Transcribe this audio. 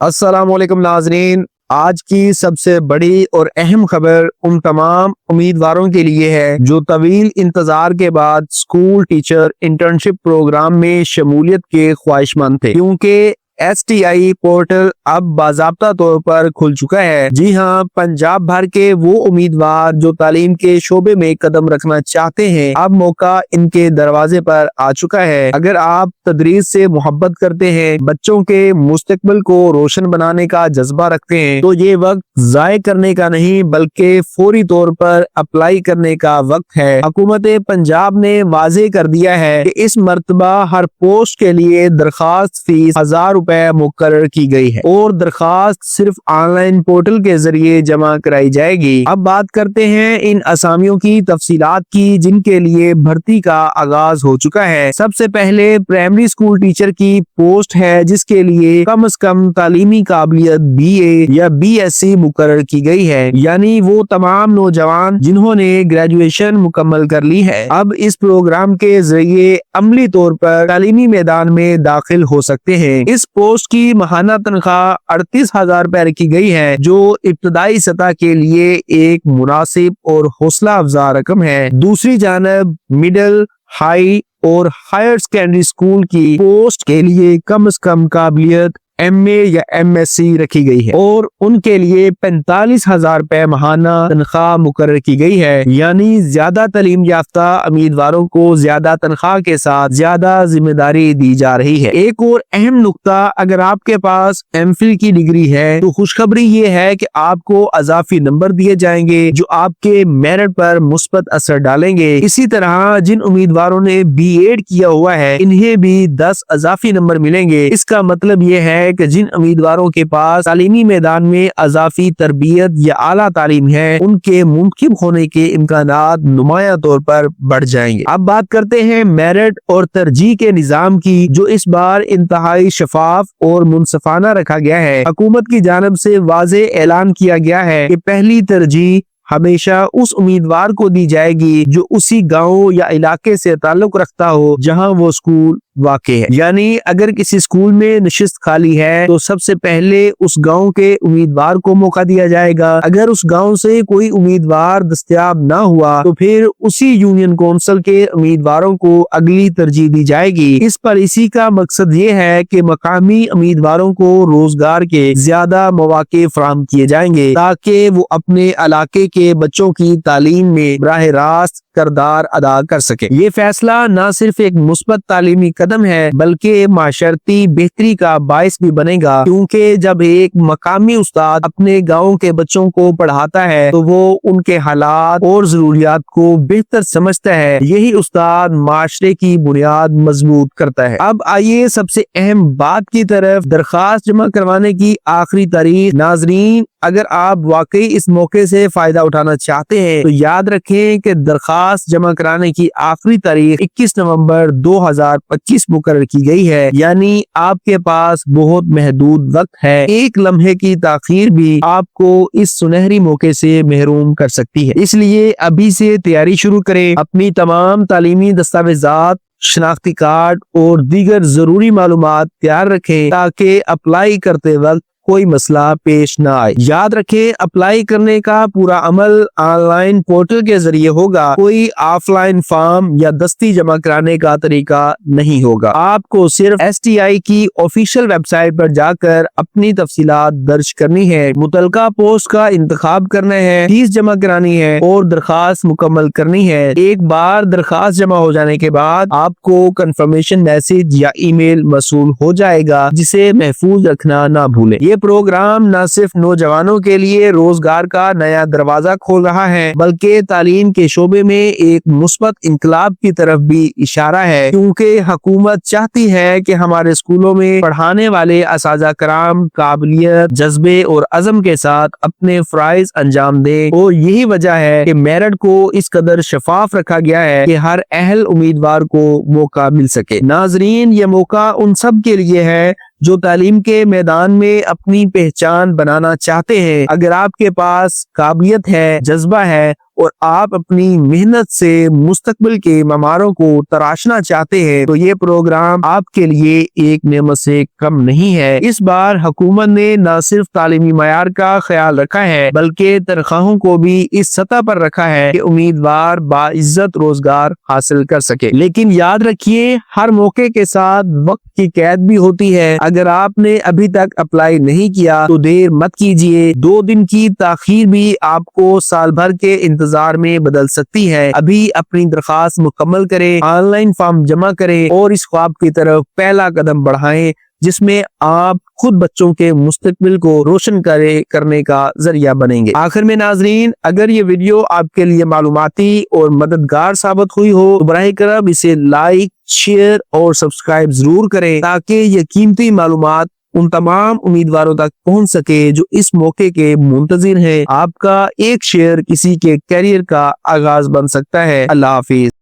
السلام علیکم ناظرین، آج کی سب سے بڑی اور اہم خبر ان تمام امیدواروں کے لیے ہے جو طویل انتظار کے بعد اسکول ٹیچر انٹرنشپ پروگرام میں شمولیت کے خواہش مند تھے، کیونکہ STI پورٹل اب باضابطہ طور پر کھل چکا ہے۔ جی ہاں، پنجاب بھر کے وہ امیدوار جو تعلیم کے شعبے میں قدم رکھنا چاہتے ہیں، اب موقع ان کے دروازے پر آ چکا ہے۔ اگر آپ تدریس سے محبت کرتے ہیں، بچوں کے مستقبل کو روشن بنانے کا جذبہ رکھتے ہیں، تو یہ وقت ضائع کرنے کا نہیں بلکہ فوری طور پر اپلائی کرنے کا وقت ہے۔ حکومت پنجاب نے واضح کر دیا ہے کہ اس مرتبہ ہر پوسٹ کے لیے درخواست فیس 1000 روپے مقرر کی گئی ہے اور درخواست صرف آن لائن پورٹل کے ذریعے جمع کرائی جائے گی۔ اب بات کرتے ہیں ان اسامیوں کی تفصیلات کی جن کے لیے بھرتی کا آغاز ہو چکا ہے۔ سب سے پہلے پرائمری اسکول ٹیچر کی پوسٹ ہے، جس کے لیے کم از کم تعلیمی قابلیت BA یا BSc مقرر کی گئی ہے، یعنی وہ تمام نوجوان جنہوں نے گریجویشن مکمل کر لی ہے اب اس پروگرام کے ذریعے عملی طور پر تعلیمی میدان میں داخل ہو سکتے ہیں۔ اس پوسٹ کی ماہانہ تنخواہ 38,000 روپے رکھی گئی ہے، جو ابتدائی سطح کے لیے ایک مناسب اور حوصلہ افزا رقم ہے۔ دوسری جانب مڈل، ہائی اور ہائر سیکنڈری اسکول کی پوسٹ کے لیے کم از کم قابلیت MA یا MSc رکھی گئی ہے اور ان کے لیے 45,000 روپے ماہانہ تنخواہ مقرر کی گئی ہے، یعنی زیادہ تعلیم یافتہ امیدواروں کو زیادہ تنخواہ کے ساتھ زیادہ ذمہ داری دی جا رہی ہے۔ ایک اور اہم نقطہ، اگر آپ کے پاس MPhil کی ڈگری ہے تو خوشخبری یہ ہے کہ آپ کو اضافی نمبر دیے جائیں گے جو آپ کے میرٹ پر مثبت اثر ڈالیں گے۔ اسی طرح جن امیدواروں نے B.Ed کیا ہوا ہے انہیں بھی 10 اضافی نمبر ملیں گے۔ اس کا مطلب یہ ہے کہ جن امیدواروں کے پاس تعلیمی میدان میں اضافی تربیت یا اعلیٰ تعلیم ہے ان کے منتخب ہونے کے امکانات نمایاں طور پر بڑھ جائیں گے۔ اب بات کرتے ہیں میرٹ اور ترجیح کے نظام کی، جو اس بار انتہائی شفاف اور منصفانہ رکھا گیا ہے۔ حکومت کی جانب سے واضح اعلان کیا گیا ہے کہ پہلی ترجیح ہمیشہ اس امیدوار کو دی جائے گی جو اسی گاؤں یا علاقے سے تعلق رکھتا ہو جہاں وہ اسکول واقع ہے، یعنی اگر کسی اسکول میں نشست خالی ہے تو سب سے پہلے اس گاؤں کے امیدوار کو موقع دیا جائے گا۔ اگر اس گاؤں سے کوئی امیدوار دستیاب نہ ہوا تو پھر اسی یونین کونسل کے امیدواروں کو اگلی ترجیح دی جائے گی۔ اس پالیسی کا مقصد یہ ہے کہ مقامی امیدواروں کو روزگار کے زیادہ مواقع فراہم کیے جائیں گے تاکہ وہ اپنے علاقے کے بچوں کی تعلیم میں براہ راست کردار ادا کر سکے۔ یہ فیصلہ نہ صرف ایک مثبت تعلیمی قدم ہے بلکہ معاشرتی بہتری کا باعث بھی بنے گا، کیونکہ جب ایک مقامی استاد اپنے گاؤں کے بچوں کو پڑھاتا ہے تو وہ ان کے حالات اور ضروریات کو بہتر سمجھتا ہے۔ یہی استاد معاشرے کی بنیاد مضبوط کرتا ہے۔ اب آئیے سب سے اہم بات کی طرف، درخواست جمع کروانے کی آخری تاریخ۔ ناظرین، اگر آپ واقعی اس موقع سے فائدہ اٹھانا چاہتے ہیں تو یاد رکھیں کہ درخواست جمع کرانے کی آخری تاریخ 21 نومبر 2025 مقرر کی گئی ہے، یعنی آپ کے پاس بہت محدود وقت ہے۔ ایک لمحے کی تاخیر بھی آپ کو اس سنہری موقع سے محروم کر سکتی ہے، اس لیے ابھی سے تیاری شروع کریں۔ اپنی تمام تعلیمی دستاویزات، شناختی کارڈ اور دیگر ضروری معلومات تیار رکھیں تاکہ اپلائی کرتے وقت کوئی مسئلہ پیش نہ آئے۔ یاد رکھیں، اپلائی کرنے کا پورا عمل آن لائن پورٹل کے ذریعے ہوگا، کوئی آف لائن فارم یا دستی جمع کرانے کا طریقہ نہیں ہوگا۔ آپ کو صرف STI کی آفیشیل ویب سائٹ پر جا کر اپنی تفصیلات درج کرنی ہے، متعلقہ پوسٹ کا انتخاب کرنا ہے، فیس جمع کرانی ہے اور درخواست مکمل کرنی ہے۔ ایک بار درخواست جمع ہو جانے کے بعد آپ کو کنفرمیشن میسج یا ای میل موصول ہو جائے گا، جسے محفوظ رکھنا نہ بھولیں۔ یہ پروگرام نہ صرف نوجوانوں کے لیے روزگار کا نیا دروازہ کھول رہا ہے بلکہ تعلیم کے شعبے میں ایک مثبت انقلاب کی طرف بھی اشارہ ہے، کیونکہ حکومت چاہتی ہے کہ ہمارے اسکولوں میں پڑھانے والے اساتذہ کرام قابلیت، جذبے اور عزم کے ساتھ اپنے فرائض انجام دیں، اور یہی وجہ ہے کہ میرٹ کو اس قدر شفاف رکھا گیا ہے کہ ہر اہل امیدوار کو موقع مل سکے۔ ناظرین، یہ موقع ان سب کے لیے ہے جو تعلیم کے میدان میں اپنی پہچان بنانا چاہتے ہیں۔ اگر آپ کے پاس قابلیت ہے، جذبہ ہے اور آپ اپنی محنت سے مستقبل کے معماروں کو تراشنا چاہتے ہیں تو یہ پروگرام آپ کے لیے ایک نعمت سے کم نہیں ہے۔ اس بار حکومت نے نہ صرف تعلیمی معیار کا خیال رکھا ہے بلکہ تنخواہوں کو بھی اس سطح پر رکھا ہے کہ امیدوار باعزت روزگار حاصل کر سکے۔ لیکن یاد رکھیے، ہر موقع کے ساتھ وقت کی قید بھی ہوتی ہے۔ اگر آپ نے ابھی تک اپلائی نہیں کیا تو دیر مت کیجیے، 2 دن کی تاخیر بھی آپ کو سال بھر کے انتظار میں بدل سکتی ہے۔ ابھی اپنی درخواست مکمل کریں، آن لائن فارم جمع کریں اور اس خواب کی طرف پہلا قدم بڑھائیں جس میں آپ خود بچوں کے مستقبل کو روشن کرنے کا ذریعہ بنیں گے۔ آخر میں ناظرین، اگر یہ ویڈیو آپ کے لیے معلوماتی اور مددگار ثابت ہوئی ہو تو براہ کرم اسے لائک، شیئر اور سبسکرائب ضرور کریں تاکہ یہ قیمتی معلومات ان تمام امیدواروں تک پہنچ سکے جو اس موقع کے منتظر ہیں۔ آپ کا ایک شیئر کسی کے کیریئر کا آغاز بن سکتا ہے۔ اللہ حافظ۔